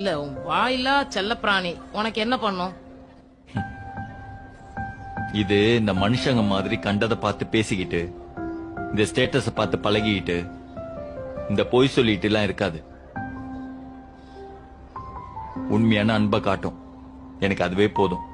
இல்ல உன் வாயிலா செல்ல பிராணி உனக்கு என்ன பண்ணும்? இது இந்த மனுஷங்க மாதிரி கண்டதை பார்த்து பேசிக்கிட்டு இந்த ஸ்டேட்டஸ பார்த்து பழகிக்கிட்டு இந்த பொய் சொல்லிட்டு எல்லாம் இருக்காது. உண்மையான அன்பை காட்டும். எனக்கு அதுவே போதும்.